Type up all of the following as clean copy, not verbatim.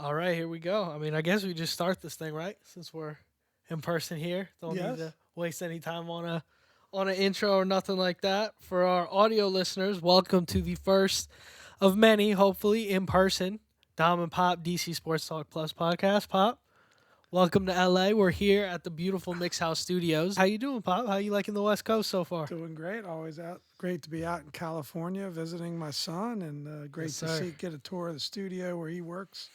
All right, here we go. I mean, I guess we just start this thing, right? Since we're in person here, don't need Yes. to waste any time on an intro or nothing like that. For our audio listeners, welcome to the first of many, hopefully in person, Dom and Pop DC Sports Talk Plus podcast. Pop, welcome to LA. We're here at the beautiful Mix House Studios. How you doing, Pop? How you liking the West Coast so far? Doing great. Always out. Great to be out in California visiting my son, and Yes, great to sir. get a tour of the studio where he works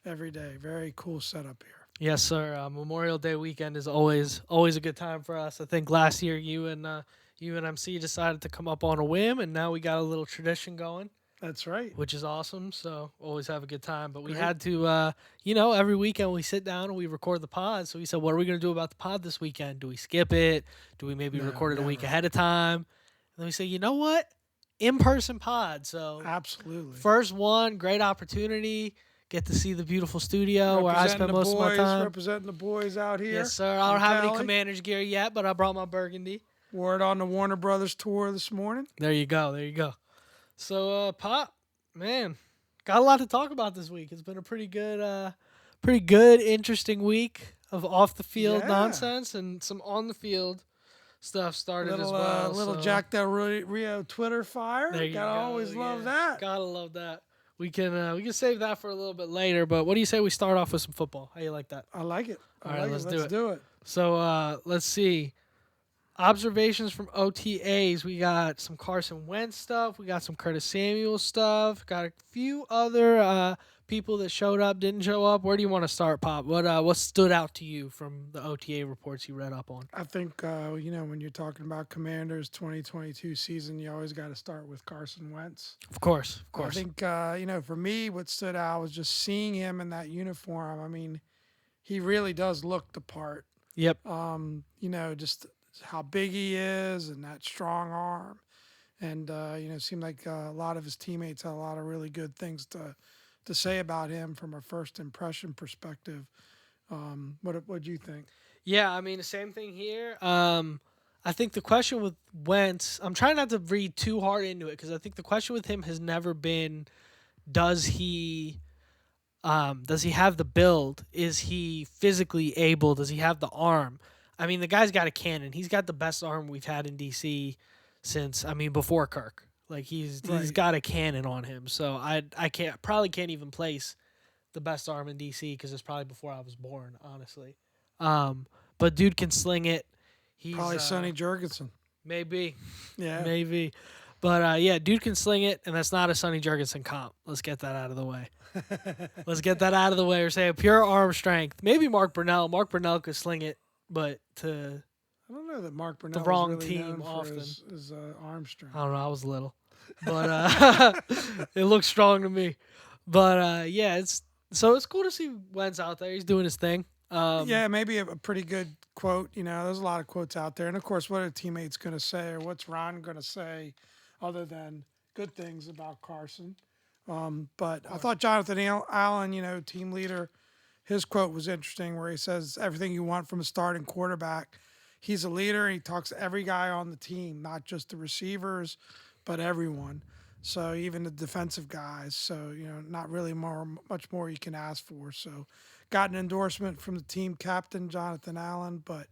every day. Very cool setup here. Yes, sir. Memorial Day weekend is always a good time for us. I think last year you and MC decided to come up on a whim, and now we got a little tradition going, That's right. which is awesome. So always have a good time. But we Great. had to, every weekend we sit down and we record the pod. So we said, what are we going to do about the pod this weekend? Do we skip it? Do we maybe No, record it a week never. ahead of time? And then we say, you know what? In person pod. So Absolutely. first one, great opportunity. Get to see the beautiful studio where I Representing spend the most of my boys, time. representing the boys out here. Yes, sir. I don't in have any Cali. Commanders gear yet, but I brought my burgundy. Wore it on the Warner Brothers tour this morning. There you go. There you go. So, Pop, man, got a lot to talk about this week. It's been a pretty good, interesting week of off the field Yeah. nonsense and some on the field stuff started as well. Little so Jack Del Rio Twitter fire. there you Gotta go. always love Yeah. that. Gotta love that. We can save that for a little bit later. But what do you say we start off with some football? How you like that? I like it. All right, let's do Let's it. do it. So let's see. Observations from OTAs. We got some Carson Wentz stuff. We got some Curtis Samuel stuff. Got a few other people that showed up, didn't show up. What do you want to start, Pop? What stood out to you from the OTA reports you read up on? I think when you're talking about Commanders 2022 season, you always got to start with Carson Wentz. Of course, of course. I think for me, what stood out was just seeing him in that uniform. I mean, he really does look the part. Yep. Just how big he is and that strong arm, and it seemed like a lot of his teammates had a lot of really good things to say about him from a first impression perspective. What do you think? Yeah, I mean the same thing here. I think the question with Wentz, I'm trying not to read too hard into it because I think the question with him has never been, does he have the build? Is he physically able? Does he have the arm? I mean, the guy's got a cannon. He's got the best arm we've had in DC since before Kirk. Like he's Right. got a cannon on him. So I can't even place the best arm in DC because it's probably before I was born, honestly. But dude can sling it. He's Probably Sonny Jurgensen. maybe Yeah. maybe. But yeah, dude can sling it, and that's not a Sonny Jurgensen comp. Let's get that out of the way. Let's get that out of the way. Or say a pure arm strength. Maybe Mark Brunell. Mark Brunell could sling it, but to I don't know that Mark Brunell wrong was really team known for often. his arm strength. I don't know. I was little, but it looks strong to me. But yeah, it's cool to see Wentz out there. He's doing his thing. Yeah, maybe a pretty good quote. There's a lot of quotes out there. And, of course, what are teammates going to say or what's Ron going to say other than good things about Carson? But I thought Jonathan Allen, team leader, his quote was interesting where he says everything you want from a starting quarterback. He's a leader, and he talks to every guy on the team, not just the receivers, but everyone. So even the defensive guys. So, not really much more you can ask for. So got an endorsement from the team captain, Jonathan Allen. But,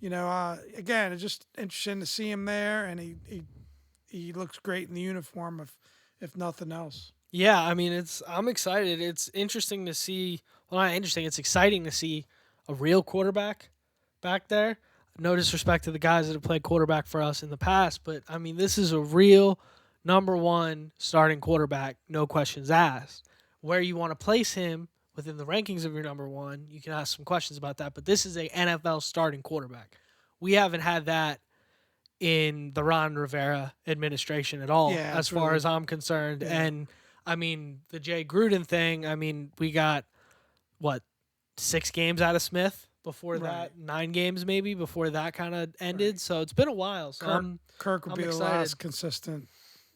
again, it's just interesting to see him there, and he looks great in the uniform, if nothing else. Yeah, I mean, I'm excited. It's interesting to see. Well, not interesting. It's exciting to see a real quarterback back there. No disrespect to the guys that have played quarterback for us in the past, but I mean, this is a real number one starting quarterback, no questions asked. Where you want to place him within the rankings of your number one, you can ask some questions about that. But this is a NFL starting quarterback. We haven't had that in the Ron Rivera administration at all, Yeah, as it's far really- as I'm concerned. yeah. And I mean, the Jay Gruden thing. I mean, we got what 6 games out of Smith before that, Right. 9 games maybe before that kind of ended. Right. So it's been a while. So Kirk would I'm be the excited. last consistent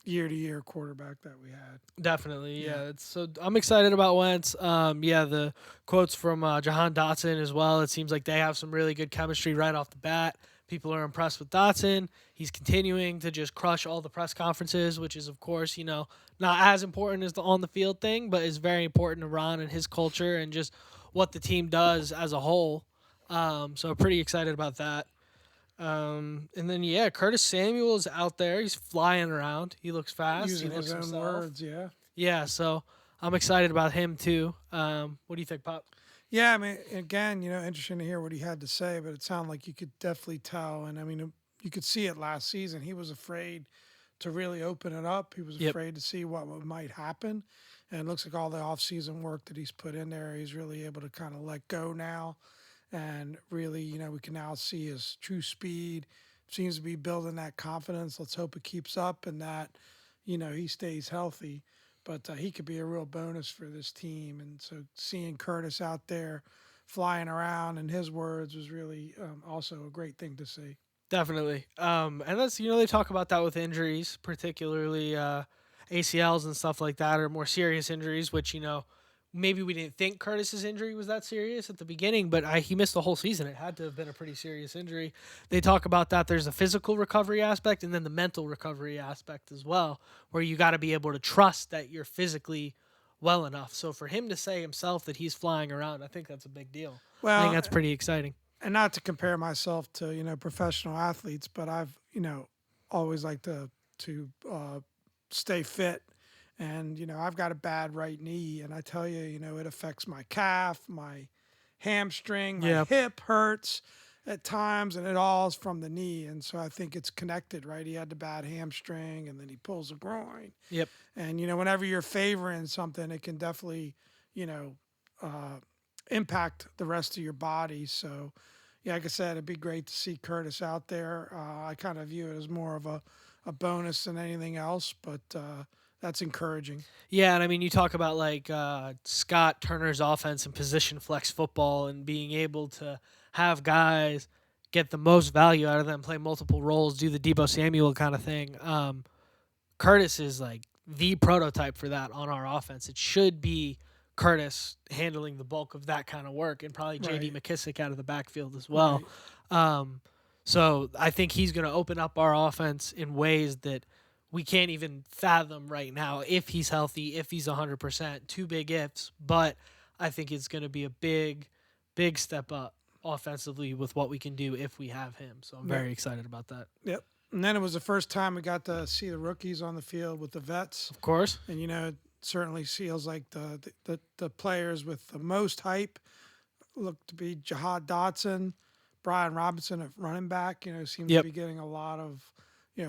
year-to-year quarterback that we had. Definitely, yeah. Yeah. So I'm excited about Wentz. Yeah, the quotes from Jahan Dotson as well. It seems like they have some really good chemistry right off the bat. People are impressed with Dotson. He's continuing to just crush all the press conferences, which is, of course, not as important as the on the field thing, but is very important to Ron and his culture and just what the team does as a whole. So pretty excited about that. And then yeah, Curtis Samuel is out there. He's flying around. He looks fast. He Using his looks own himself. words, yeah. Yeah, so I'm excited about him too. What do you think, Pop? Yeah, I mean, again, interesting to hear what he had to say, but it sounded like you could definitely tell. And I mean, you could see it last season. He was afraid to really open it up. He was Yep, afraid to see what might happen. And it looks like all the offseason work that he's put in there, he's really able to kind of let go now. And really, we can now see his true speed. Seems to be building that confidence. Let's hope it keeps up and that, he stays healthy. But he could be a real bonus for this team. And so seeing Curtis out there flying around, in his words, was really also a great thing to see. definitely. And that's they talk about that with injuries, particularly ACLs and stuff like that, or more serious injuries, which maybe we didn't think Curtis's injury was that serious at the beginning, but he missed the whole season. It had to have been a pretty serious injury. They talk about that. There's a physical recovery aspect and then the mental recovery aspect as well, where you got to be able to trust that you're physically well enough. So for him to say himself that he's flying around, I think that's a big deal. I think Well, that's pretty exciting. and not to compare myself to professional athletes, but I've always liked to stay fit, and I've got a bad right knee, and I tell you, it affects my calf, my hamstring, my Yeah. hip hurts at times, and it all is from the knee, and so I think it's connected, right? He had the bad hamstring, and then he pulls the groin, Yep. and whenever you're favoring something, it can definitely you know uh, impact the rest of your body. So, yeah, like I said, it'd be great to see Curtis out there. I kind of view it as more of a bonus than anything else, but that's encouraging. Yeah, and I mean, you talk about like Scott Turner's offense and position flex football and being able to have guys get the most value out of them, play multiple roles, do the Debo Samuel kind of thing. Curtis is like the prototype for that on our offense. It should be Curtis handling the bulk of that kind of work and probably J.D. Right, McKissick out of the backfield as well. right. Um, so I think he's going to open up our offense in ways that we can't even fathom right now if he's healthy, if he's 100%. Two big ifs, but I think it's going to be a big, big step up offensively with what we can do if we have him. So I'm Yep, very excited about that. yep. And then it was the first time we got to see the rookies on the field with the vets, Of course. and it certainly feels like the players with the most hype look to be Jahad Dotson, Brian Robinson at running back. Seems to Yep. be getting a lot of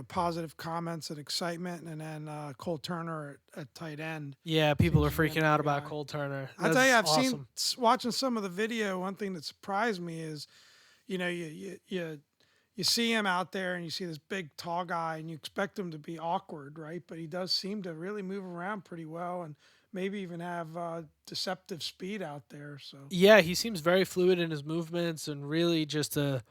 positive comments and excitement, and then Cole Turner at tight end Yeah, people seems are to be freaking another out about guy. Cole Turner. I tell you, That's I've seen awesome. watching some of the video. One thing that surprised me is, you see him out there and you see this big tall guy and you expect him to be awkward, right? But he does seem to really move around pretty well and maybe even have deceptive speed out there. So Yeah, he seems very fluid in his movements and really just a.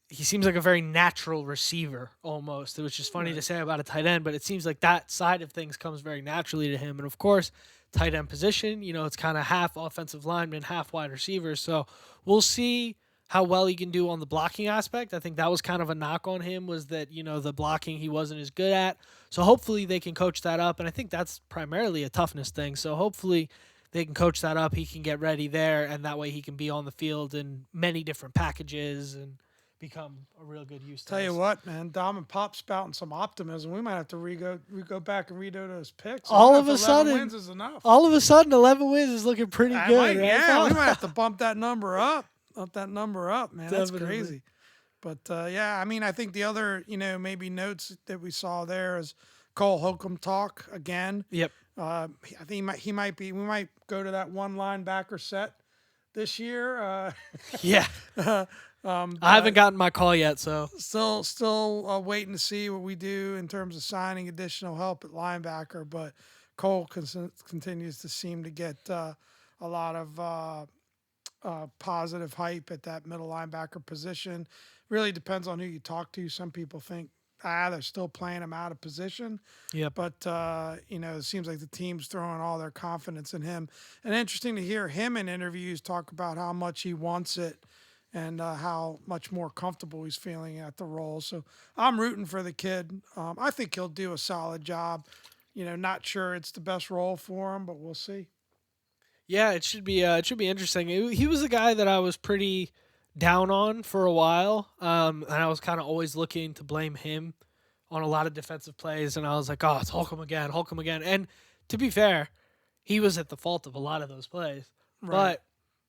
He seems like a very natural receiver almost, which is funny to right, say about a tight end, but it seems like that side of things comes very naturally to him. And of course, tight end position, it's kind of half offensive lineman, half wide receiver. So we'll see how well he can do on the blocking aspect. I think that was kind of a knock on him was that, the blocking he wasn't as good at. So hopefully they can coach that up. And I think that's primarily a toughness thing. So hopefully they can coach that up. He can get ready there, and that way he can be on the field in many different packages and become a real good use to tell you us. what, man, Dom and Pop spouting some optimism. We might have to re-go back and redo those picks. I don't All know of if a 11 sudden, wins is enough. all of a sudden, 11 wins is looking pretty I good, might, right? yeah, we Pop? might have to bump that number up. Bump that number up, man. That's Definitely. crazy. But yeah, I mean, I think the other, maybe notes that we saw there is Cole Holcomb talk again. Yep. I think he might be. We might go to that one linebacker set this year. Yeah. I haven't gotten my call yet, so Still waiting to see what we do in terms of signing additional help at linebacker. But Cole continues to seem to get a lot of positive hype at that middle linebacker position. Really depends on who you talk to. Some people think they're still playing him out of position, yep. but it seems like the team's throwing all their confidence in him. And interesting to hear him in interviews talk about how much he wants it and how much more comfortable he's feeling at the role. So I'm rooting for the kid. I think he'll do a solid job. Not sure it's the best role for him, but we'll see. Yeah, it should be interesting. He was a guy that I was pretty down on for a while, and I was kind of always looking to blame him on a lot of defensive plays, and I was like, oh, it's Holcomb again, Holcomb again. And to be fair, he was at the fault of a lot of those plays. Right. But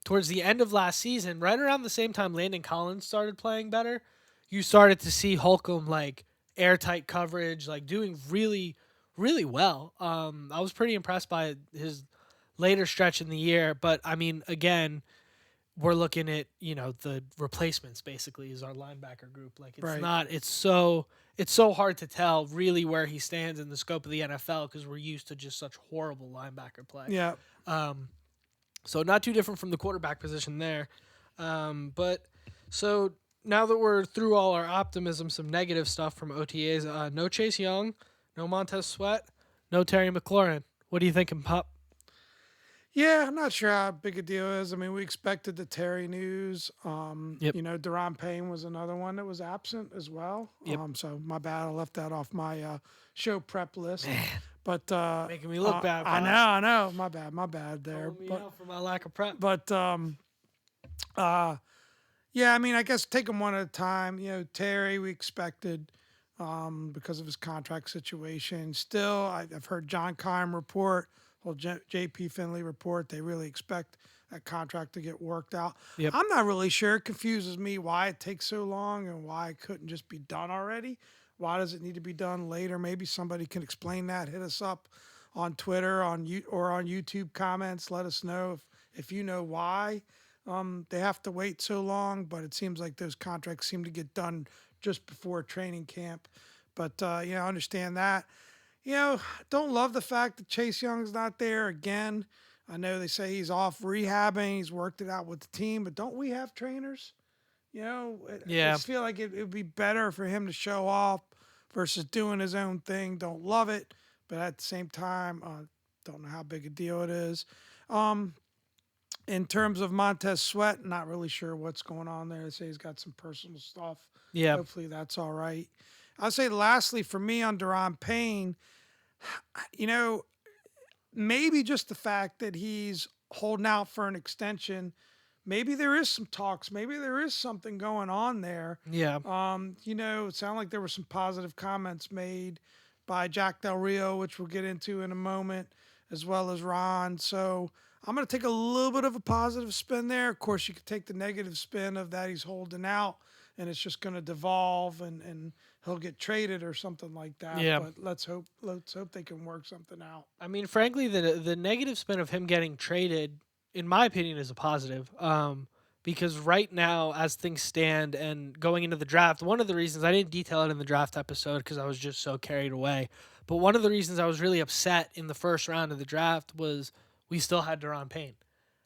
towards the end of last season, right around the same time Landon Collins started playing better, you started to see Holcomb like airtight coverage, like doing really, really well. I was pretty impressed by his later stretch in the year, but I mean, again, we're looking at the replacements basically is our linebacker group. Like it's Right. not, it's so hard to tell really where he stands in the scope of the NFL because we're used to just such horrible linebacker play. Yeah. Um, so not too different from the quarterback position there. But so now that we're through all our optimism, some negative stuff from OTAs. No Chase Young, no Montez Sweat, no Terry McLaurin. What are you thinking, Pup? Yeah, I'm not sure how big a deal it is. I mean, we expected the Terry news. Yep. Deron Payne was another one that was absent as well. Yep. So my bad, I left that off my show prep list. Man, But making me look bad, I know, Pops. I know, my bad there. Calling me out for my lack of prep. But uh, yeah, I mean, I guess take them one at a time. Terry, we expected because of his contract situation. Still, I've heard John Keim report, well, JP Finley report. They really expect that contract to get worked out. Yep. I'm not really sure. It confuses me why it takes so long and why it couldn't just be done already. Why does it need to be done later? Maybe somebody can explain that. Hit us up on Twitter or on YouTube comments. Let us know if you know why they have to wait so long. But it seems like those contracts seem to get done just before training camp. But I understand that. Don't love the fact that Chase Young's not there again. I know they say he's off rehabbing. He's worked it out with the team, but don't we have trainers? I Yeah. just feel like it would be better for him to show off versus doing his own thing. Don't love it, but at the same time, don't know how big a deal it is. Um, in terms of Montez Sweat, not really sure what's going on there. They say he's got some personal stuff. Yeah. Hopefully that's all right. I'll say lastly for me on Deron Payne, you know, maybe just the fact that he's holding out for an extension. Maybe there is some talks. Maybe there is something going on there. Yeah. It sounded like there were some positive comments made by Jack Del Rio, which we'll get into in a moment, as well as Ron. So I'm going to take a little bit of a positive spin there. Of course, you could take the negative spin of that he's holding out and it's just going to devolve and he'll get traded or something like that. Yeah. But let's hope they can work something out. I mean, frankly, the negative spin of him getting traded, in my opinion, is a positive. Because right now, as things stand and going into the draft, one of the reasons I didn't detail it in the draft episode because I was just so carried away. But one of the reasons I was really upset in the first round of the draft was we still had Deron Payne.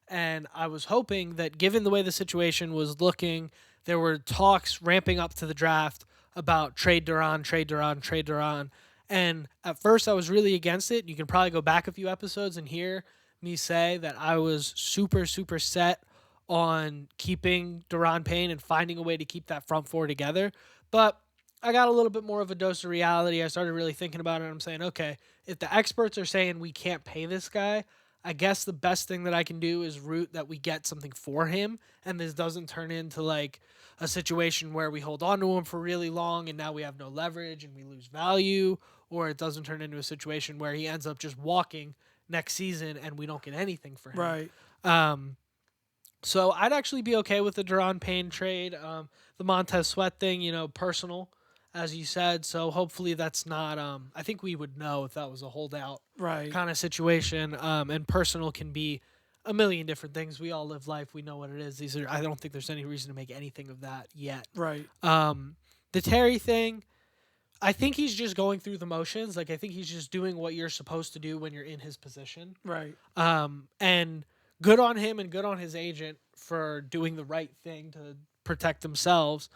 And I was hoping that given the way the situation was looking, there were talks ramping up to the draft about trade Duran, trade Duran, trade Duran. And at first, I was really against it. You can probably go back a few episodes and hear me say that I was super, super set on keeping Duran Payne and finding a way to keep that front four together. But I got a little bit more of a dose of reality. I started really thinking about it. And I'm saying, okay, if the experts are saying we can't pay this guy, I guess the best thing that I can do is root that we get something for him and this doesn't turn into like a situation where we hold on to him for really long and now we have no leverage and we lose value, or it doesn't turn into a situation where he ends up just walking next season and we don't get anything for him. Right. Um, so I'd actually be okay with the Duran Payne trade. The Montez Sweat thing, personal, as you said. So hopefully that's not. I think we would know if that was a holdout Right. kind of situation. And personal can be a million different things. We all live life. We know what it is. These are. I don't think there's any reason to make anything of that yet. Right. The Terry thing. I think he's just going through the motions. Like I think he's just doing what you're supposed to do when you're in his position. Right. And good on him and good on his agent for doing the right thing to protect themselves.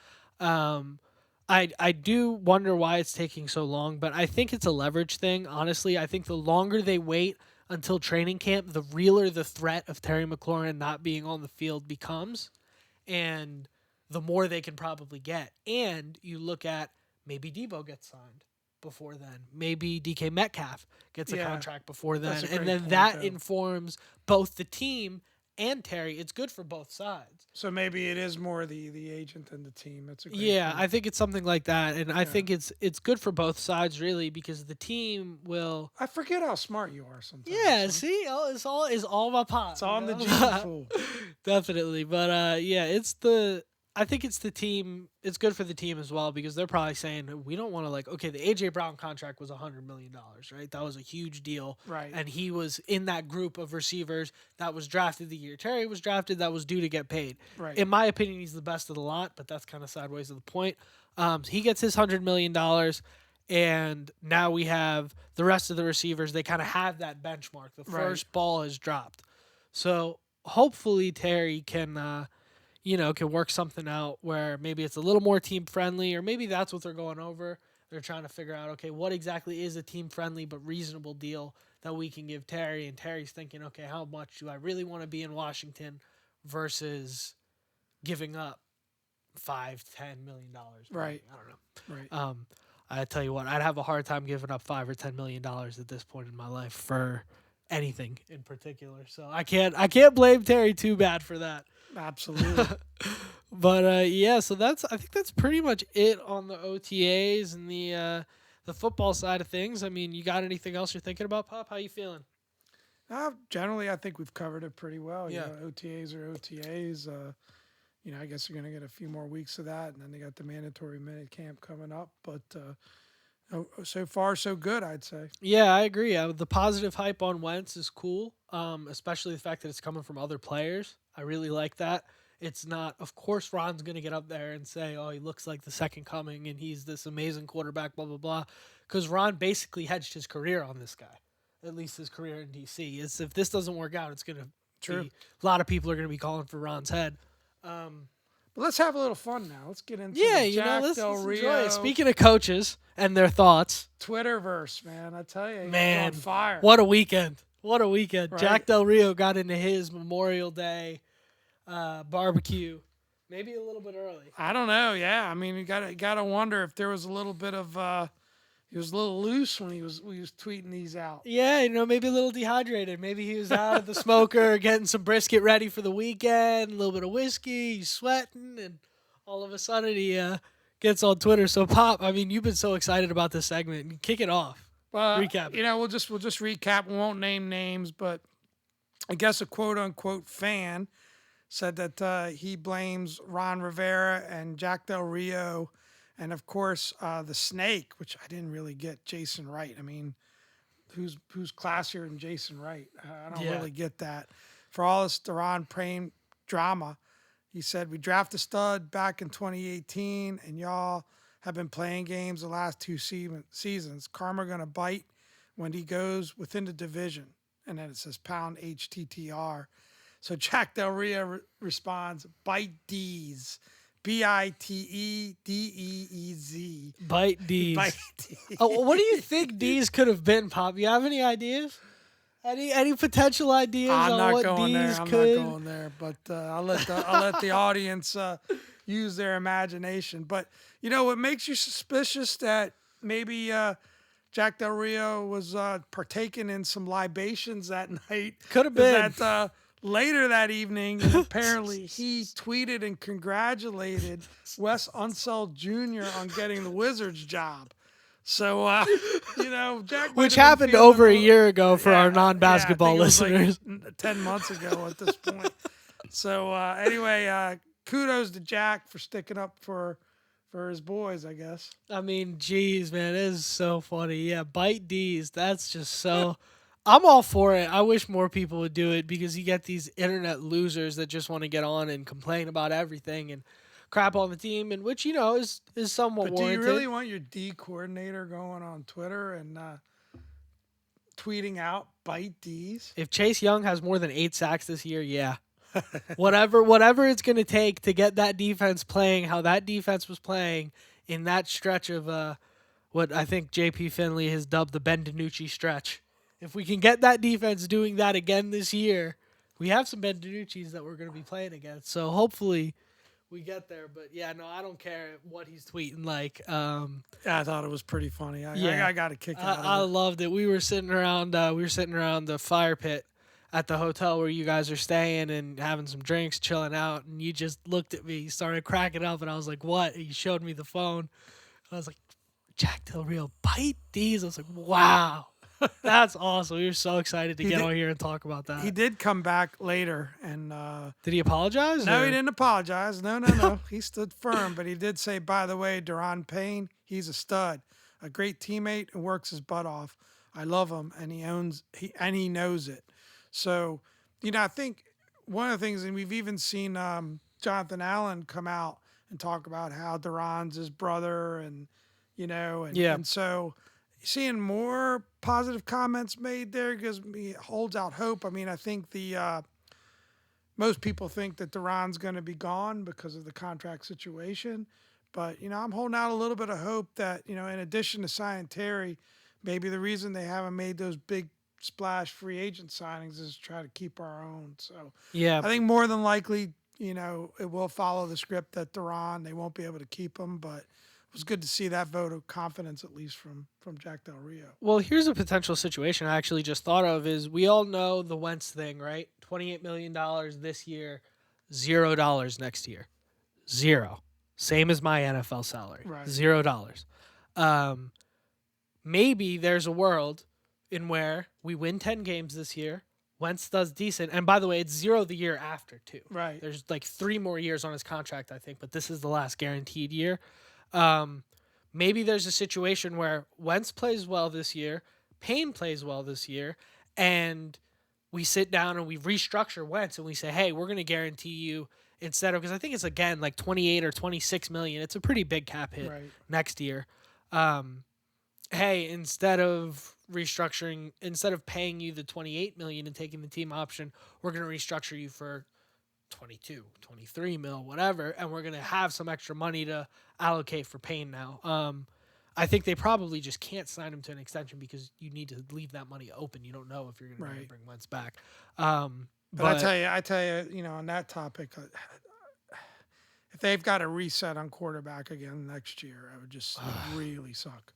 I do wonder why it's taking so long, but I think it's a leverage thing. Honestly, I think the longer they wait until training camp, the realer the threat of Terry McLaurin not being on the field becomes. and the more they can probably get. And you look at maybe Debo gets signed before then. Maybe DK Metcalf gets a Yeah, contract before that's then. a And great then point, that though. informs both the team and Terry. It's good for both sides. So maybe it is more the agent than the team. That's a great Yeah, point. I think it's something like that, and I Yeah. think it's good for both sides really because the team will. I forget how smart you are sometimes, Yeah, son. see, it's all my It's pop, all in the gene pool. Definitely, but yeah, I think it's the team. It's good for the team as well because they're probably saying we don't want to okay. The AJ Brown contract was $100 million, right? That was a huge deal, Right. and he was in that group of receivers that was drafted the year Terry was drafted. That was due to get paid. Right. In my opinion, he's the best of the lot, but that's kind of sideways of the point. He gets his $100 million, and now we have the rest of the receivers. They kind of have that benchmark. The Right. first ball is dropped, so hopefully Terry can work something out where maybe it's a little more team friendly, or maybe that's what they're going over. They're trying to figure out, okay, what exactly is a team friendly but reasonable deal that we can give Terry? And Terry's thinking, okay, how much do I really want to be in Washington versus giving up $5-10 million? Right. I don't know. Right. I tell you what, I'd have a hard time giving up $5 or $10 million at this point in my life for anything in particular. So I can't blame Terry too bad for that. Absolutely. But yeah, so I think that's pretty much it on the OTAs and the football side of things. I mean, you got anything else you're thinking about, Pop? How you feeling? Generally, I think we've covered it pretty well. Yeah. OTAs are OTAs. I guess they're going to get a few more weeks of that, and then they got the mandatory minute camp coming up. But so far, so good, I'd say. Yeah, I agree. The positive hype on Wentz is cool, especially the fact that it's coming from other players. I really like that. It's not, of course, Ron's going to get up there and say, oh, he looks like the second coming and he's this amazing quarterback, blah, blah, blah. Because Ron basically hedged his career on this guy, at least his career in D.C. It's, if this doesn't work out, it's going to True. be, a lot of people are going to be calling for Ron's head. But let's have a little fun now. Let's get into Yeah, the Jack let's Del enjoy Rio it. Speaking of coaches and their thoughts, Twitterverse, man. I tell you, man, on fire. what a weekend. What a weekend. Right? Jack Del Rio got into his Memorial Day barbecue, maybe a little bit early. I don't know. Yeah, I mean, you gotta wonder if there was a little bit of he was a little loose when he was tweeting these out. Yeah, maybe a little dehydrated. Maybe he was out at the smoker getting some brisket ready for the weekend, a little bit of whiskey, he's sweating, and all of a sudden he gets on Twitter. So, Pop, I mean, you've been so excited about this segment. Kick it off. Recap. We'll just recap. We won't name names, but I guess a quote unquote fan said that he blames Ron Rivera and Jack Del Rio, and of course the Snake, which I didn't really get, Jason Wright. I mean, who's classier than Jason Wright? I don't really get that. For all this Ron Prame drama, he said, we drafted a stud back in 2018, and y'all have been playing games the last two seasons. Karma going to bite when he goes within the division. And then it says pound HTTR. So Jack Del Rio responds, bite Deez. Bitedeez. Bite Deez. Bite Deez. Oh, what do you think Deez could have been, Pop? You have any ideas? Any potential ideas I'm on not what going there. Deez I'm could? not going there. But I'll let the audience use their imagination. But what makes you suspicious that maybe Jack Del Rio was partaking in some libations that night? Could have been. Is that later that evening, apparently he tweeted and congratulated Wes Unseld Jr. on getting the Wizards job. So, Jack, which happened over a year ago for our non-basketball listeners. Like 10 months ago at this point. So, anyway, kudos to Jack for sticking up for his boys, I guess. I mean, geez, man, it is so funny. Yeah, bite D's. That's just so. I'm all for it. I wish more people would do it because you get these internet losers that just want to get on and complain about everything and crap on the team, and which is somewhat But warranted. do you really want your D coordinator going on Twitter and tweeting out bite D's? If Chase Young has more than 8 sacks this year, yeah. whatever it's going to take to get that defense playing how that defense was playing in that stretch of what I think JP Finley has dubbed the Ben DiNucci stretch. If we can get that defense doing that again this year, we have some Ben DiNucci's that we're going to be playing against. So hopefully we get there. But yeah, no, I don't care what he's tweeting. Like, Yeah, I thought it was pretty funny. yeah, I got a kick out I of it. loved it. We were sitting around. We were sitting around the fire pit at the hotel where you guys are staying and having some drinks, chilling out, and you just looked at me, started cracking up, and I was like, "What?" And you showed me the phone. I was like, "Jack Del Rio bite Deez." I was like, "Wow." That's awesome. We were so excited to He get did, on here and talk about he that. did come back later, and Did he apologize? no, he Or? didn't apologize. No, no, no. He stood firm, but he did say, by the way, Deron Payne, he's a stud, a great teammate and works his butt off. I love him, and he knows it. So, I think one of the things, and we've even seen Jonathan Allen come out and talk about how Deron's his brother, and Yeah. and so seeing more positive comments made there gives me holds out hope. I mean, I think the most people think that Duran's going to be gone because of the contract situation. But, I'm holding out a little bit of hope that, in addition to signing Terry, maybe the reason they haven't made those big splash free agent signings is to try to keep our own. So Yeah. I think more than likely, it will follow the script that Duran, they won't be able to keep him. But it was good to see that vote of confidence, at least from Jack Del Rio. Well, here's a potential situation I actually just thought of is we all know the Wentz thing, right? $28 million this year, $0 next year. Zero. Same as my NFL salary. Right. $0. Um, maybe there's a world in where we win 10 games this year. Wentz does decent. And by the way, it's zero the year after, too. Right. There's like 3 more years on his contract, I think, but this is the last guaranteed year. Um, maybe there's a situation where Wentz plays well this year, Payne plays well this year, and we sit down and we restructure Wentz and we say, hey, we're going to guarantee you instead of, because I think it's again like 28 or 26 million. It's a pretty big cap hit Right. next year. Hey, instead of paying you the 28 million and taking the team option, we're going to restructure you for 22, 23 mil, whatever, and we're going to have some extra money to allocate for Payne now. I think they probably just can't sign him to an extension because you need to leave that money open. You don't know if you're going to bring Wentz back. But I tell you, on that topic, if they've got to reset on quarterback again next year, I would just really suck.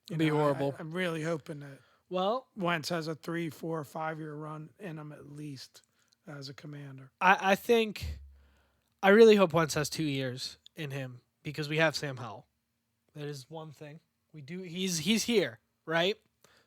It'd be horrible. I'm really hoping that Wentz has a 3, 4, 5 year run in him at least as a Commander. I think I really hope Wentz has 2 years in him because we have Sam Howell. That is one thing we do. He's here, right?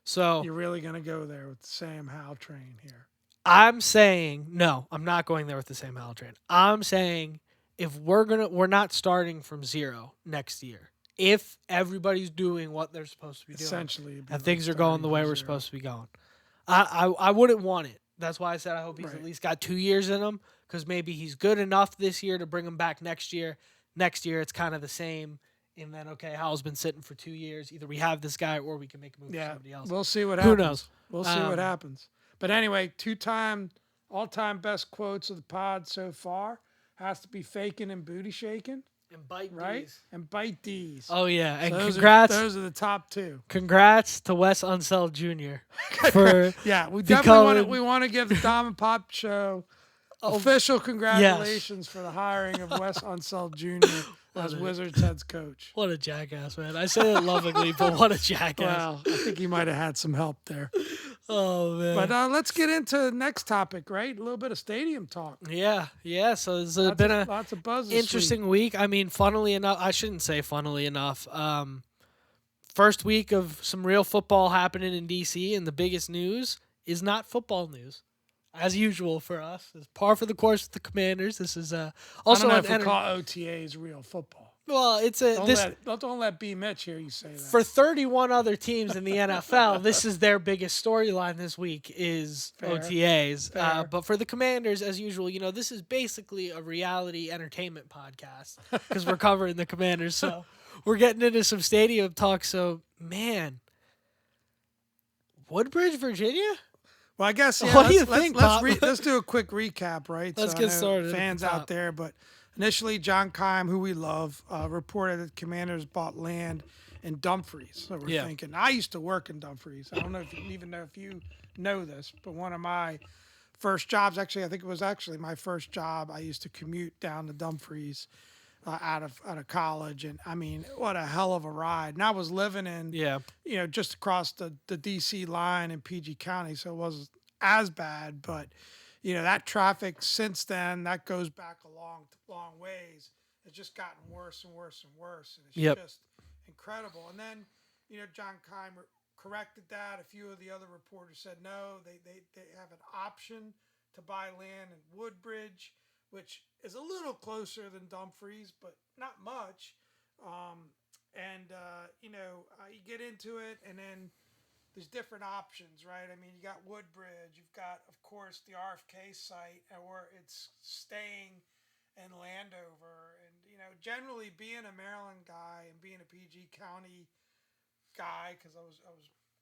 So You're really gonna go there with the Sam Howell train here. I'm saying no. I'm not going there with the Sam Howell train. I'm saying if we're not starting from zero next year. If everybody's doing what they're supposed to be doing, Essentially, it'd be and like things are going the way starting we're from zero. supposed to be going, I wouldn't want it. That's why I said I hope he's at least got 2 years in him because maybe he's good enough this year to bring him back next year. Next year it's kind of the same. And then, okay, Howell's been sitting for 2 years. Either we have this guy or we can make a move for somebody else. We'll see what Who happens. knows? We'll see what happens. But anyway, all-time best quotes of the pod so far has to be faking and booty shaking, And bite right? Deez. And bite D's. Oh, yeah. And So congrats. those are the top 2. Congrats to Wes Unseld Jr. for Yeah, we becoming, want to give the Dom and Pop show official congratulations for the hiring of Wes Unseld Jr. as Wizards head coach. What a jackass, man. I say it lovingly, but what a jackass. Well, I think he might have had some help there. Oh, man. But let's get into the next topic, right? A little bit of stadium talk. Yeah. So it's Lots been of, a lots of buzz this interesting week. I mean, funnily enough, I shouldn't say funnily enough. First week of some real football happening in D.C., and the biggest news is not football news. As usual for us, it's par for the course with the Commanders. This is also I don't know if we call OTAs real football. well, it's Don't let B. Mitch hear you say that. for 31 other teams in the NFL. This is their biggest storyline this week is Fair. OTAs. Fair. But for the Commanders, as usual, this is basically a reality entertainment podcast because we're covering the Commanders. So we're getting into some stadium talk. So man, Woodbridge, Virginia. Well, I guess What do you think, Pop? let's do a quick recap, right? Let's I get know started at Fans the top. out there, but initially, John Keim, who we love, reported that Commanders bought land in Dumfries. So we're thinking. I used to work in Dumfries. I don't know if you know this, but one of my first jobs. Actually, I think it was actually my first job. I used to commute down to Dumfries out of college, and I mean, what a hell of a ride. And I was living in, Yeah. just across the DC line in PG County, so it wasn't as bad. But that traffic since then, that goes back a long ways. It's just gotten worse and worse and worse, and it's Yep. just incredible. And then John Keimer corrected that. A few of the other reporters said no, they have an option to buy land in Woodbridge, which is a little closer than Dumfries, but not much. You get into it, and then there's different options, right? I mean, you got Woodbridge, you've got, of course, the RFK site, where it's staying in Landover, and generally being a Maryland guy and being a PG County guy, because I was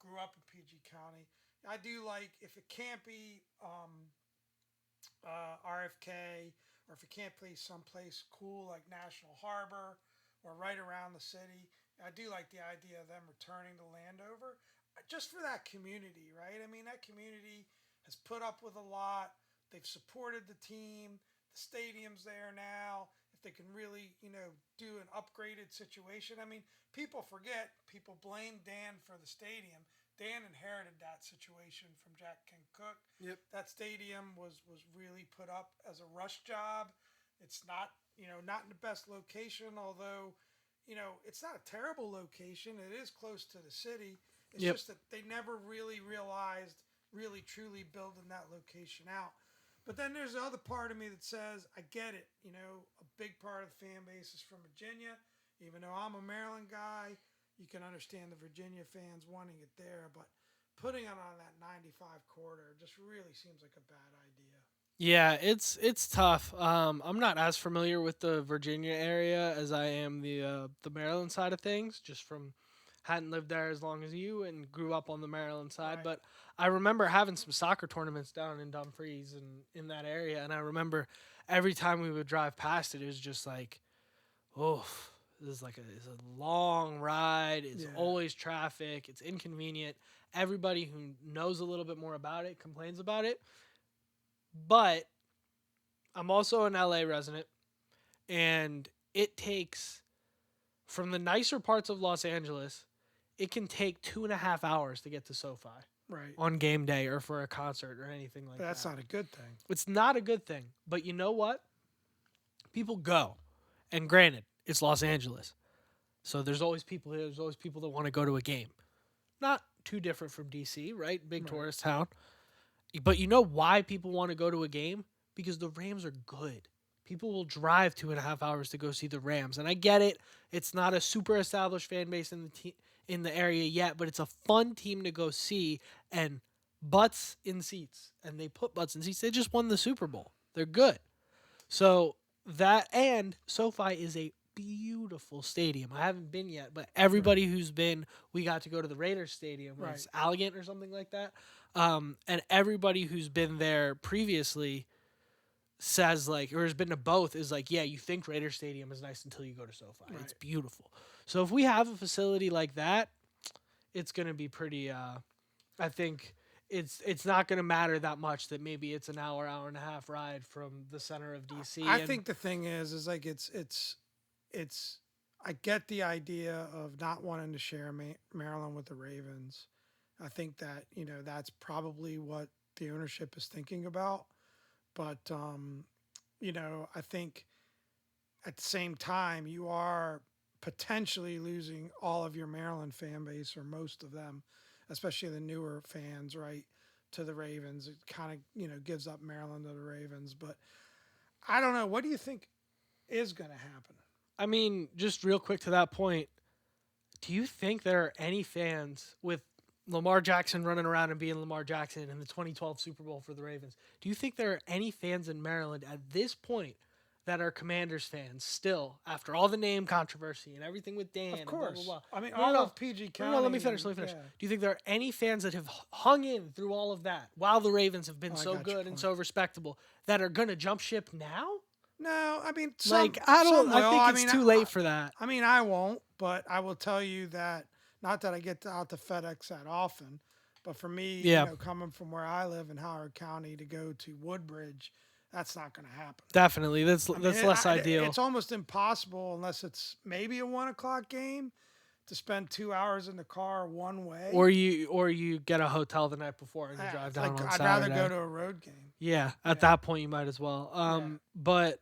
grew up in PG County. I do like, if it can't be RFK, or if it can't be someplace cool like National Harbor or right around the city. I do like the idea of them returning to Landover, just for that community, right? I mean, that community has put up with a lot. They've supported the team. The stadium's there now. If they can really, do an upgraded situation. I mean, people forget, people blame Dan for the stadium. Dan inherited that situation from Jack King Cook. Yep. That stadium was really put up as a rush job. It's not, not in the best location, although it's not a terrible location. It is close to the city. It's Yep. just that they never really realized, really truly building that location out. But then there's the other part of me that says, I get it. A big part of the fan base is from Virginia. Even though I'm a Maryland guy, you can understand the Virginia fans wanting it there. But putting it on that 95 corridor just really seems like a bad idea. Yeah, it's tough. I'm not as familiar with the Virginia area as I am the Maryland side of things, just from hadn't lived there as long as you and grew up on the Maryland side. Right. But I remember having some soccer tournaments down in Dumfries and in that area, and I remember every time we would drive past it, it was just like, oh, it's a long ride. It's Yeah. always traffic. It's inconvenient. Everybody who knows a little bit more about it complains about it. But I'm also an LA resident, and it takes, from the nicer parts of Los Angeles, it can take 2.5 hours to get to SoFi Right. on game day or for a concert or anything like But that's that. not a good thing. It's not a good thing, but you know what? People go, and granted, it's Los Angeles, so there's always people here. There's always people that want to go to a game. Not too different from DC, right? Big Right. tourist town. But you know why people want to go to a game? Because the Rams are good. People will drive 2.5 hours to go see the Rams, and I get it. It's not a super established fan base in the area yet, but it's a fun team to go see. And butts in seats, and they put butts in seats. They just won the Super Bowl. They're good. So that, and SoFi is a beautiful stadium. I haven't been yet, but everybody who's been, we got to go to the Raiders stadium. Right. It's Allegan or something like that. And everybody who's been there previously says, like, or has been to both, is like, yeah, you think Raider Stadium is nice until you go to SoFi. Right. It's beautiful. So if we have a facility like that, it's gonna be pretty. I think it's not gonna matter that much that maybe it's an hour and a half ride from the center of DC. I And think the thing is like it's. I get the idea of not wanting to share Maryland with the Ravens. I think that that's probably what the ownership is thinking about. But I think at the same time you are potentially losing all of your Maryland fan base, or most of them, especially the newer fans, right, to the Ravens. It kind of gives up Maryland to the Ravens. But I don't know. What do you think is going to happen? I mean, just real quick to that point, do you think there are any fans with Lamar Jackson running around and being Lamar Jackson in the 2012 Super Bowl for the Ravens? Do you think there are any fans in Maryland at this point that are Commanders fans still, after all the name controversy and everything with Dan? Of And blah, blah, course. blah? I mean, No, no, all no. of PG No, County. no, let me finish. Let me finish. Yeah. Do you think there are any fans that have hung in through all of that while the Ravens have been Oh, I so got your good and point. so respectable that are going to jump ship now? No, I mean, Like, I don't. some I will. think I it's mean, too late for that. I mean, I won't, but I will tell you that, not that I get out to FedEx that often, But for me, Yeah, coming from where I live in Howard County to go to Woodbridge, that's not going to happen. definitely. That's I mean, that's less ideal. it's almost impossible unless it's maybe a 1 o'clock game to spend 2 hours in the car one way. Or you get a hotel the night before and you drive It's down like on I'd rather go Saturday. to a road game. Yeah, at Yeah, that point you might as well. yeah. But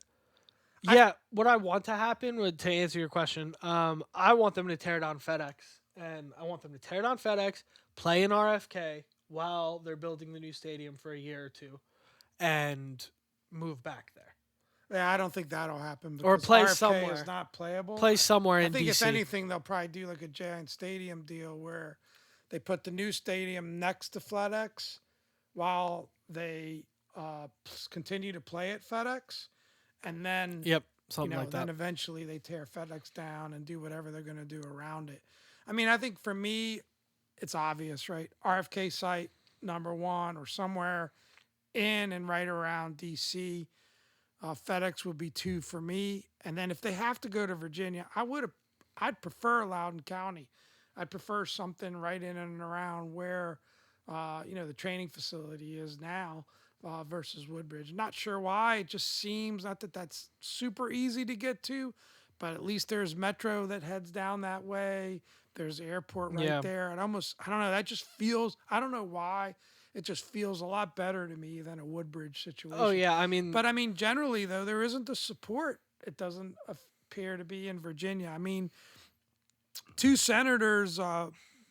I yeah, what I want to happen would to answer your question, I want them to tear down FedEx, and I want them to tear down FedEx, play in RFK while they're building the new stadium for a year or two, and move back there, Yeah, I don't think that'll happen or because play RFK is somewhere, not playable. play somewhere I in think if DC. anything, they'll probably do like a giant stadium deal where they put the new stadium next to FedEx while they continue to play at FedEx, and then Yep, something like then that. eventually they tear FedEx down and do whatever they're going to do around it. I mean, I think for me, it's obvious, right? RFK site number one or somewhere in and right around DC. FedEx would be two for me, and then if they have to go to Virginia, I'd prefer Loudoun County. I'd prefer something right in and around where, the training facility is now versus Woodbridge. Not sure why. It just seems not that that's super easy to get to, but at least there's metro that heads down that way. There's the airport right Yeah. there. And almost, I don't know, that just feels, I don't know why, it just feels a lot better to me than a Woodbridge Oh situation. yeah, I mean, But I mean, generally, though, there isn't the support. It doesn't appear to be in Virginia. I mean, two senators,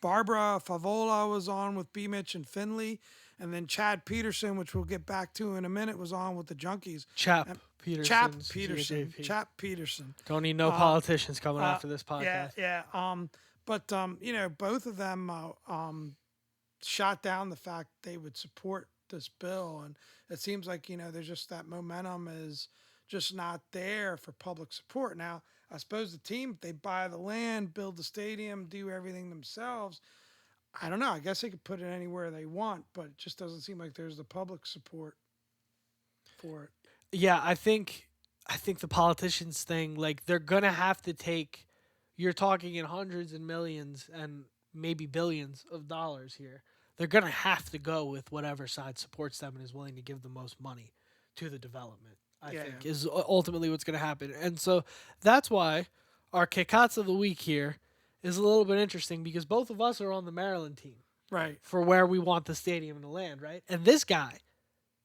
Barbara Favola was on with B. Mitch and Finley, and then Chad Peterson, which we'll get back to in a minute, was on with the Junkies. Chap And Chap Peterson, Peterson, CJP. Chap Peterson. Don't need no Uh, politicians coming after this yeah, podcast. yeah. But both of them shot down the fact they would support this bill, and it seems like there's just that momentum is just not there for public support. Now, I suppose the team, if they buy the land, build the stadium, do everything themselves, I don't know. I guess they could put it anywhere they want, but it just doesn't seem like there's the public support for it. Yeah, I think the politicians thing, like they're gonna have to take. You're talking in hundreds and millions and maybe billions of dollars here. They're gonna have to go with whatever side supports them and is willing to give the most money to the development. I Yeah, think is ultimately what's gonna happen, and so that's why our kickouts of the week here is a little bit interesting because both of us are on the Maryland team right. for where we want the stadium to land, right? And this guy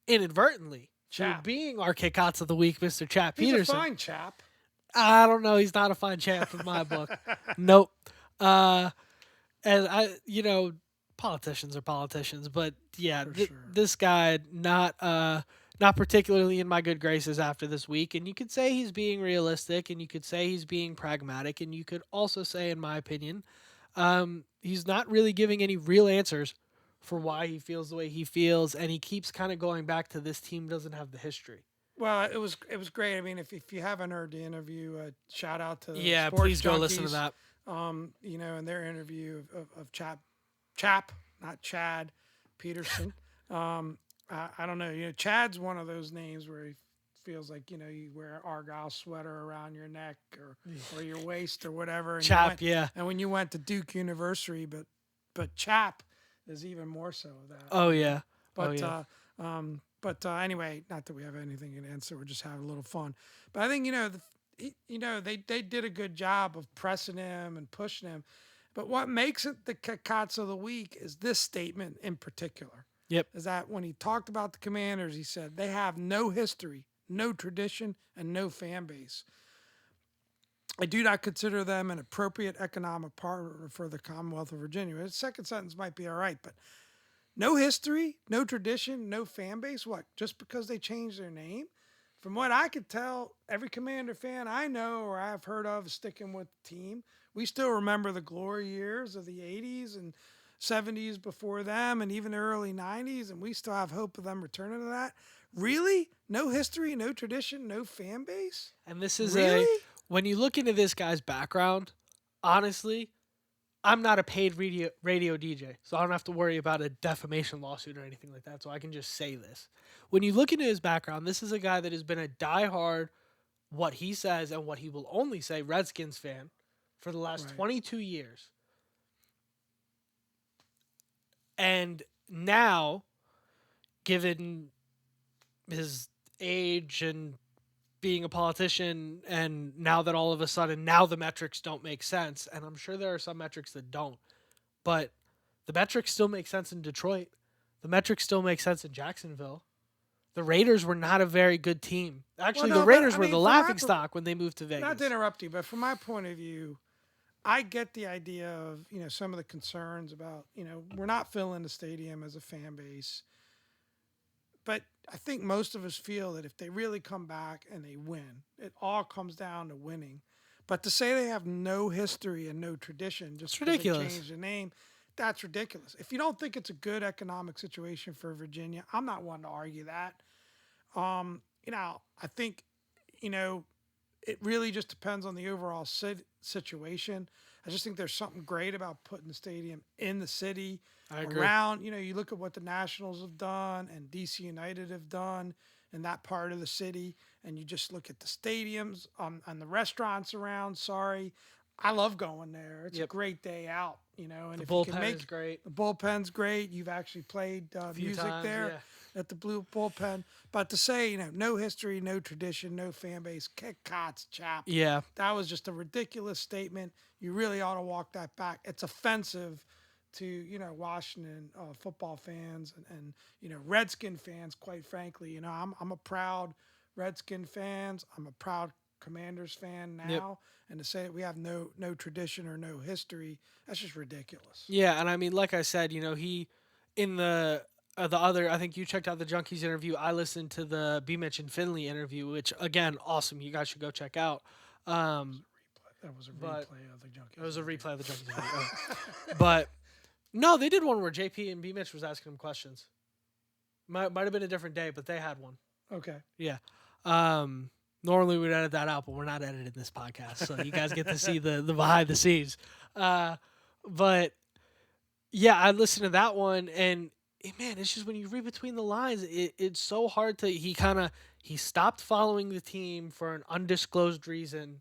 inadvertently through Chap. being our kickouts of the week, Mr. Chap He's a Peterson. fine chap. I don't know. He's not a fine champ in my book. Nope. Uh, and politicians are politicians, but yeah, For sure. this guy not particularly in my good graces after this week. And you could say he's being realistic, and you could say he's being pragmatic, and you could also say, in my opinion, he's not really giving any real answers for why he feels the way he feels, and he keeps kind of going back to this team doesn't have the history. Well, it was great. I mean, if you haven't heard the interview, shout out to the Yeah, Sports please go listen to Junkies. that. In their interview of Chap, not Chad Peterson. I don't know. Chad's one of those names where he feels like you wear an Argyle sweater around your neck or your waist or whatever. And Chap, yeah. and when you went to Duke University, but Chap is even more so of that. Oh yeah. Oh But yeah. anyway, not that we have anything to answer. We're just having a little fun. But I think they did a good job of pressing him and pushing him. But what makes it the Cats of the week is this statement in particular. Yep. Is that when he talked about the Commanders, he said they have no history, no tradition, and no fan base. I do not consider them an appropriate economic partner for the Commonwealth of Virginia. The second sentence might be all right, but no history, no tradition, no fan base. What? Just because they changed their name? From what I could tell, every Commander fan I know or I've heard of is sticking with the team. We still remember the glory years of the 80s and 70s before them and even the early 90s, and we still have hope of them returning to that. Really? No history, no tradition, no fan base? And this is Really? when you look into this guy's background, honestly, I'm not a paid radio DJ, so I don't have to worry about a defamation lawsuit or anything like that. So I can just say this. When you look into his background, this is a guy that has been a diehard, what he says and what he will only say, Redskins fan for the last Right. 22 years. And now, given his age and being a politician, and now that all of a sudden now the metrics don't make sense, and I'm sure there are some metrics that don't, but the metrics still make sense in Detroit. The metrics still make sense in Jacksonville. The Raiders were not a very good team. Well, Actually, the no, but Raiders I were the mean, laughing stock when they moved to not to Vegas. interrupt you, but from my point of view, I get the idea of some of the concerns about we're not filling the stadium as a fan base, but I think most of us feel that if they really come back and they win, it all comes down to winning. But to say they have no history and no tradition just It's because they ridiculous. changed the name, that's ridiculous. If you don't think it's a good economic situation for Virginia, I'm not one to argue that. I think, you know, it really just depends on the overall situation. I just think there's something great about putting the stadium in the city I agree. around. You look at what the Nationals have done and DC United have done in that part of the city, and you just look at the stadiums and the restaurants around. Sorry, I love going there. It's a Yep. great day out, and The if you can bullpen is make great. the bullpen's great. You've actually played A few music times, there yeah. at the Blue Bullpen. But to say, no history, no tradition, no fan base, kick Cots, chap, Yeah. that was just a ridiculous statement. You really ought to walk that back. It's offensive to Washington football fans and Redskin fans. Quite frankly, I'm a proud Redskin fans. I'm a proud Commanders fan Yep. now, and to say that we have no tradition or no history, that's just ridiculous. Yeah, and I mean, like I said, he in the other. I think you checked out the Junkies interview. I listened to the B Mitch and Finley interview, which again, awesome. You guys should go check out. Um, That was a but replay of the Junkies. it was a replay of the Junkies interview. But no, they did one where JP and B Mitch was asking him questions. Might have been a different day, but they had one. Okay. Yeah. Normally we'd edit that out, but we're not editing this podcast, so you guys get to see the behind the scenes. But yeah, I listened to that one, and man, it's just when you read between the lines, it's so hard to. He stopped following the team for an undisclosed reason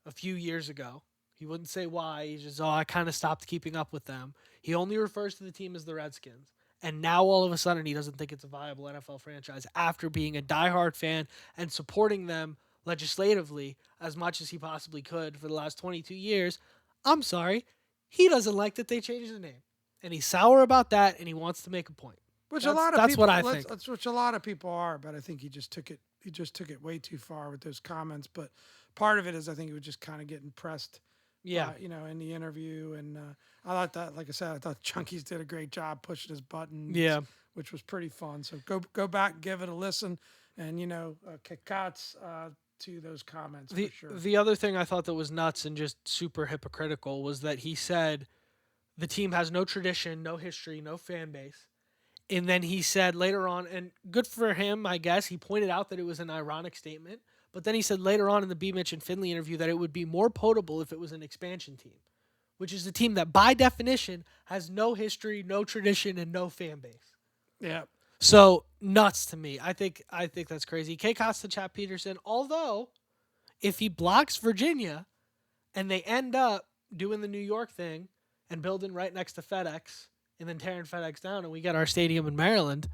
a few years ago. He wouldn't say why. He just I kind of stopped keeping up with them. He only refers to the team as the Redskins. And now all of a sudden he doesn't think it's a viable NFL franchise after being a diehard fan and supporting them legislatively as much as he possibly could for the last 22 years. I'm sorry. He doesn't like that they changed the name. And he's sour about that and he wants to make a point. Which a That's, lot of that's people, what I think. that's which a lot of people are, but I think he just took it. He just took it way too far with those comments. But part of it is I think he was just kind of getting pressed, Yeah. in the interview. And I thought that, like I said, I thought Chunky's did a great job pushing his buttons, Yeah. which was pretty fun. So go back, give it a listen, and kick Cots to those comments The for sure. the other thing I thought that was nuts and just super hypocritical was that he said the team has no tradition, no history, no fan base. And then he said later on, and good for him, I guess, he pointed out that it was an ironic statement. But then he said later on in the B. Mitch and Finley interview that it would be more potable if it was an expansion team, which is a team that by definition has no history, no tradition, and no fan base. Yeah. So nuts to me. I think that's crazy. K. Costa, Chap Peterson, although if he blocks Virginia and they end up doing the New York thing and building right next to FedEx and then tearing FedEx down and we get our stadium in Maryland,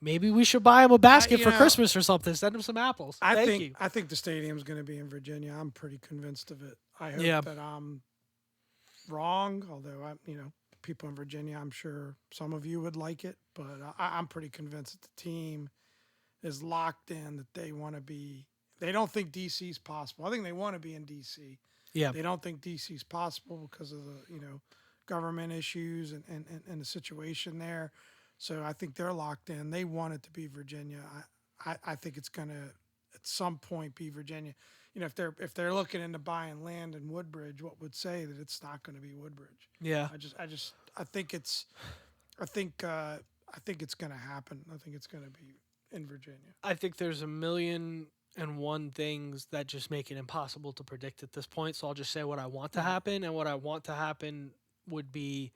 maybe we should buy him a basket you for know, Christmas or something. Send him some apples. Thank you. I think the stadium's going to be in Virginia. I'm pretty convinced of it. I hope Yeah. that I'm wrong, although people in Virginia, I'm sure some of you would like it, but I'm pretty convinced that the team is locked in that they want to be. They don't think DC's possible. I think they want to be in DC. Yeah. They don't think DC's possible because of the government issues and the situation there. So I think they're locked in. They want it to be Virginia. I think it's gonna at some point be Virginia. If they're looking into buying land in Woodbridge, what would say that it's not going to be Woodbridge? Yeah. I think it's I think it's going to happen. I think it's going to be in Virginia. I think there's a million and one things that just make it impossible to predict at this point. So I'll just say what I want to happen, and what I want to happen would be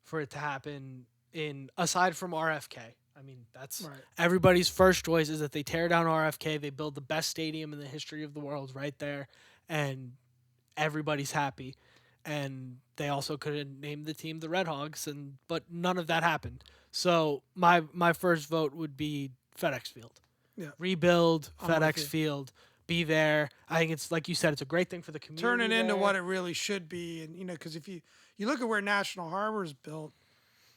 for it to happen in aside from RFK. I mean, that's Right. everybody's first choice is that they tear down RFK, they build the best stadium in the history of the world right there, and everybody's happy. and they also could have named the team the Red Hogs, but none of that happened. So my first vote would be FedEx Field. Yeah, Rebuild I'm with FedEx you. Field. Be there. I think it's like you said. It's a great thing for the Turn community it into there. what it really should be, and because if you look at where National Harbor is built,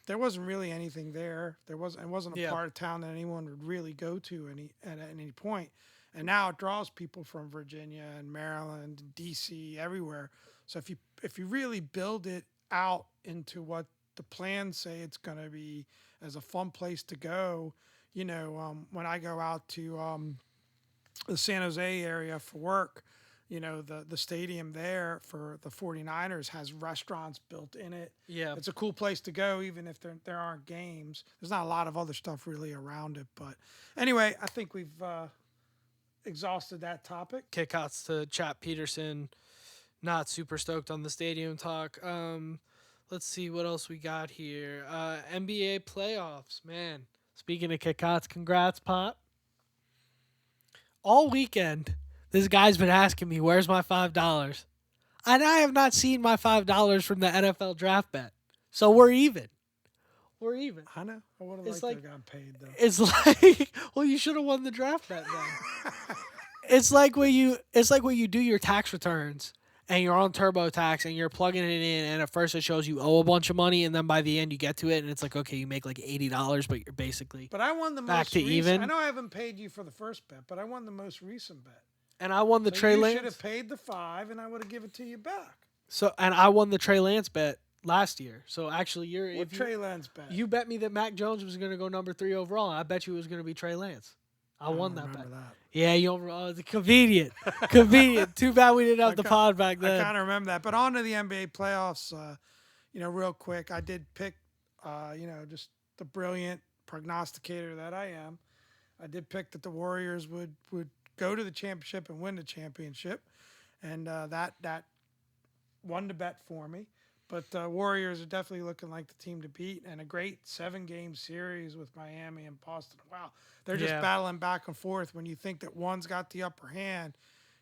there wasn't really anything there. It wasn't a Yeah. part of town that anyone would really go to at any point. And now it draws people from Virginia and Maryland, and DC, everywhere. So if you really build it out into what the plans say it's going to be as a fun place to go, when I go out to the San Jose area for work, the stadium there for the 49ers has restaurants built in it. Yeah. It's a cool place to go, even if there aren't games. There's not a lot of other stuff really around it. But anyway, I think we've exhausted that topic. Kickouts to Chap Peterson. Not super stoked on the stadium talk. Let's see what else we got here. NBA playoffs, man. Speaking of kickouts, congrats, Pop. All weekend, this guy's been asking me, "Where's my $5?" And I have not seen my $5 from the NFL draft bet. So we're even. We're even. I know. I would have It's liked to like have gotten paid, though. it's like, well, you should have won the draft bet then. It's like when you do your tax returns and you're on TurboTax and you're plugging it in, and at first it shows you owe a bunch of money, and then by the end you get to it and it's like, okay, you make like $80, but you're basically But I won the back most to recent. even. I know I haven't paid you for the first bet, but I won the most recent bet. And I won the So Trey you should Lance. have paid the 5, and I would have given it to you back. And I won the Trey Lance bet last year. So actually, What Trey Lance bet? you bet me that Mac Jones was going to go number 3 overall. I bet you it was going to be Trey Lance. I won that bet. remember that. Yeah, you don't. Oh, it's convenient. Convenient. Too bad we didn't have the pod back I then. kind of remember that. But on to the NBA playoffs, real quick. I did pick, just the brilliant prognosticator that I am. I did pick that the Warriors would go to the championship and win the championship, and that won the bet for me. But Warriors are definitely looking like the team to beat, and a great 7-game series with Miami and Boston. Wow, they're just Yeah. battling back and forth. When you think that one's got the upper hand,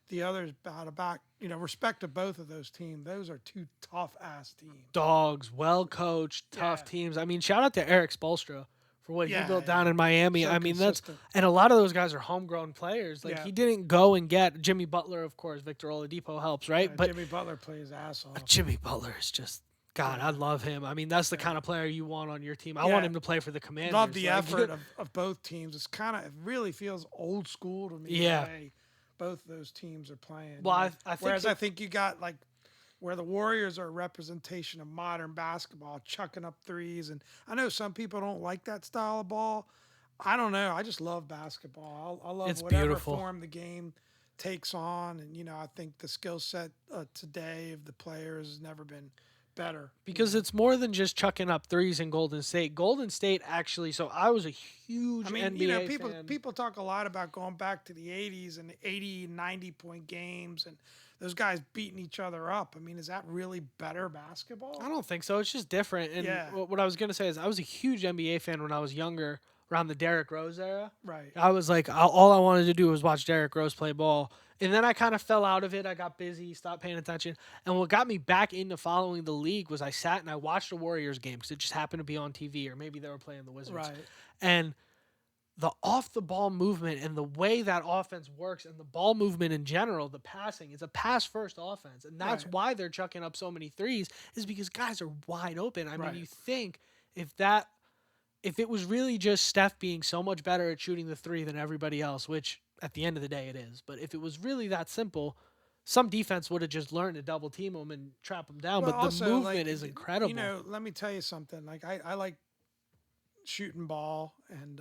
the other's battle back. Respect to both of those teams. Those are two tough ass teams. Dogs, well coached, tough Yeah. teams. I mean, shout out to Eric Spoelstra for what he Yeah, built yeah. down in Miami. So I mean, consistent. and a lot of those guys are homegrown players. Like Yeah. he didn't go and get Jimmy Butler, of course. Victor Oladipo helps, right? But Jimmy Butler plays his ass off. Jimmy Butler is just God. I love him. I mean, that's the kind of player you want on your team. I Yeah. want him to play for the Commanders. Love the Like, effort of both teams. It really feels old school to me. Yeah. The way both those teams are playing. Well, I think Whereas I think you got like where the Warriors are a representation of modern basketball, chucking up threes. And I know some people don't like that style of ball. I don't know. I just love basketball. I love It's whatever beautiful. form the game takes on. And, I think the skill set today of the players has never been better. because it's more than just chucking up threes in Golden State. Golden State actually. So I was a huge I mean, NBA people fan. people talk a lot about going back to the 80s and the 80 and 90-point games and those guys beating each other up. I mean, is that really better basketball? I don't think so. It's just different. And Yeah. what I was gonna say is, I was a huge NBA fan when I was younger, around the Derrick Rose era. Right. I was like, all I wanted to do was watch Derrick Rose play ball. And then I kind of fell out of it. I got busy, stopped paying attention. And what got me back into following the league was I sat and I watched a Warriors game because it just happened to be on TV, or maybe they were playing the Wizards. Right. And the off the ball movement and the way that offense works and the ball movement in general, the passing, it's a pass first offense. And that's Right. why they're chucking up so many threes, is because guys are wide open. I Right. mean, you think if it was really just Steph being so much better at shooting the three than everybody else, which at the end of the day it is, but if it was really that simple, some defense would have just learned to double team them and trap them down. Well, But the also, movement like, is incredible. Let me tell you something. Like I like shooting ball, and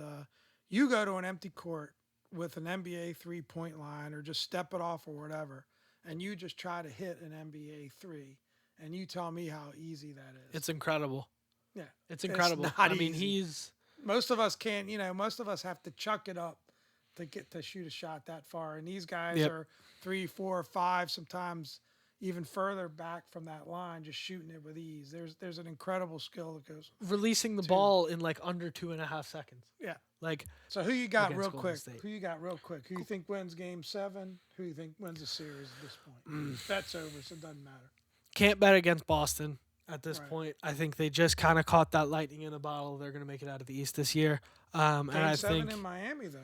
you go to an empty court with an NBA 3-point line, or just step it off or whatever, and you just try to hit an NBA 3, and you tell me how easy that is. It's incredible. Yeah, It's incredible. not I mean, easy. he's Most of us can't. Most of us have to chuck it up to get to shoot a shot that far, and these guys Yep. are 3, 4, 5, sometimes even further back from that line, just shooting it with ease. There's an incredible skill that goes. releasing the ball in like under 2.5 seconds. Yeah. Like, So who you got Against real Golden quick? State. Who you got real quick? Who you think wins Game 7? Who you think wins the series at this point? That's over, so it doesn't matter. Can't bet against Boston at this Right. point. I think they just kind of caught that lightning in a bottle. They're going to make it out of the East this year. And Game I 7 think, in Miami, though.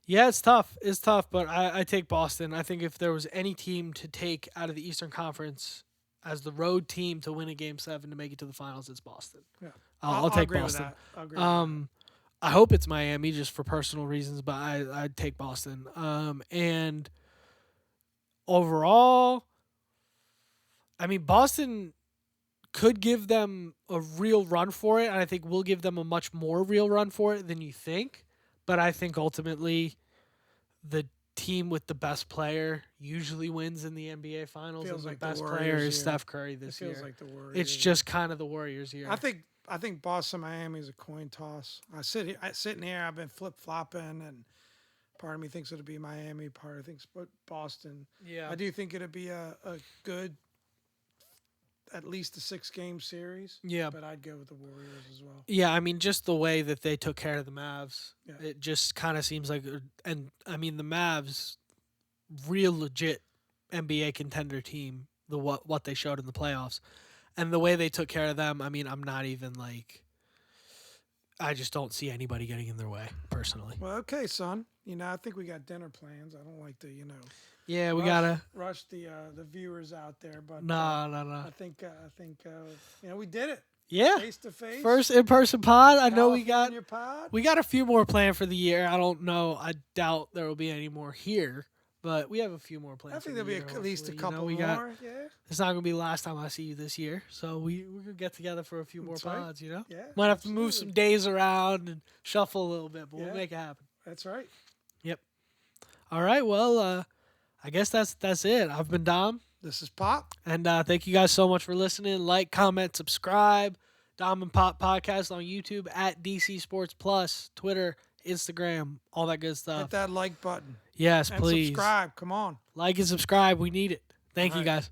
yeah, it's tough. It's tough, but I take Boston. I think if there was any team to take out of the Eastern Conference as the road team to win a Game 7 to make it to the finals, it's Boston. Yeah. I'll I'll take agree Boston. with that. I'll agree with I hope it's Miami just for personal reasons, but I'd take Boston. And overall, I mean, Boston could give them a real run for it, and I think we'll give them a much more real run for it than you think. But I think ultimately, the team with the best player usually wins in the NBA Finals, Feels and like the the best Warriors player is here. Steph Curry that. It this feels year. like the Warriors. It's just kind of the Warriors year. I think Boston Miami is a coin toss. Sitting here. I've been flip flopping, and part of me thinks it'll be Miami. Part of me thinks Boston. Yeah, I do think it'll be a good, at least a 6-game series. yeah, But I'd go with the Warriors as well. yeah. I mean, just the way that they took care of the Mavs, Yeah. it just kind of seems like, and I mean, the Mavs, real legit NBA contender team. The what they showed in the playoffs, and the way they took care of them. I mean, I'm not even like. I just don't see anybody getting in their way personally. Well, okay, son. I think we got dinner plans. I don't like to, Yeah, we rush, gotta. rush the viewers out there, but Nah, nah, I nah. think we did it Yeah, face to face. first in person pod. I know California pod. we got a few more planned for the year. I don't know. I doubt there will be any more here, but we have a few more planned. I think for there'll the be year, at least a hopefully. couple we more. got. Yeah, It's not gonna be the last time I see you this year, so we could get together for a few more That's right. pods. You know, yeah. might have to move absolutely. some days around and shuffle a little bit, but Yeah. we'll make it happen. That's right. Yep. All right. Well, I guess that's it. I've been Dom. This is Pop. And thank you guys so much for listening. Like, comment, subscribe. Dom and Pop Podcast on YouTube at DC Sports Plus, Twitter, Instagram, all that good Hit stuff. that like button Yes, and please. subscribe. Come on. Like and subscribe. We need it. Thank All you right. guys.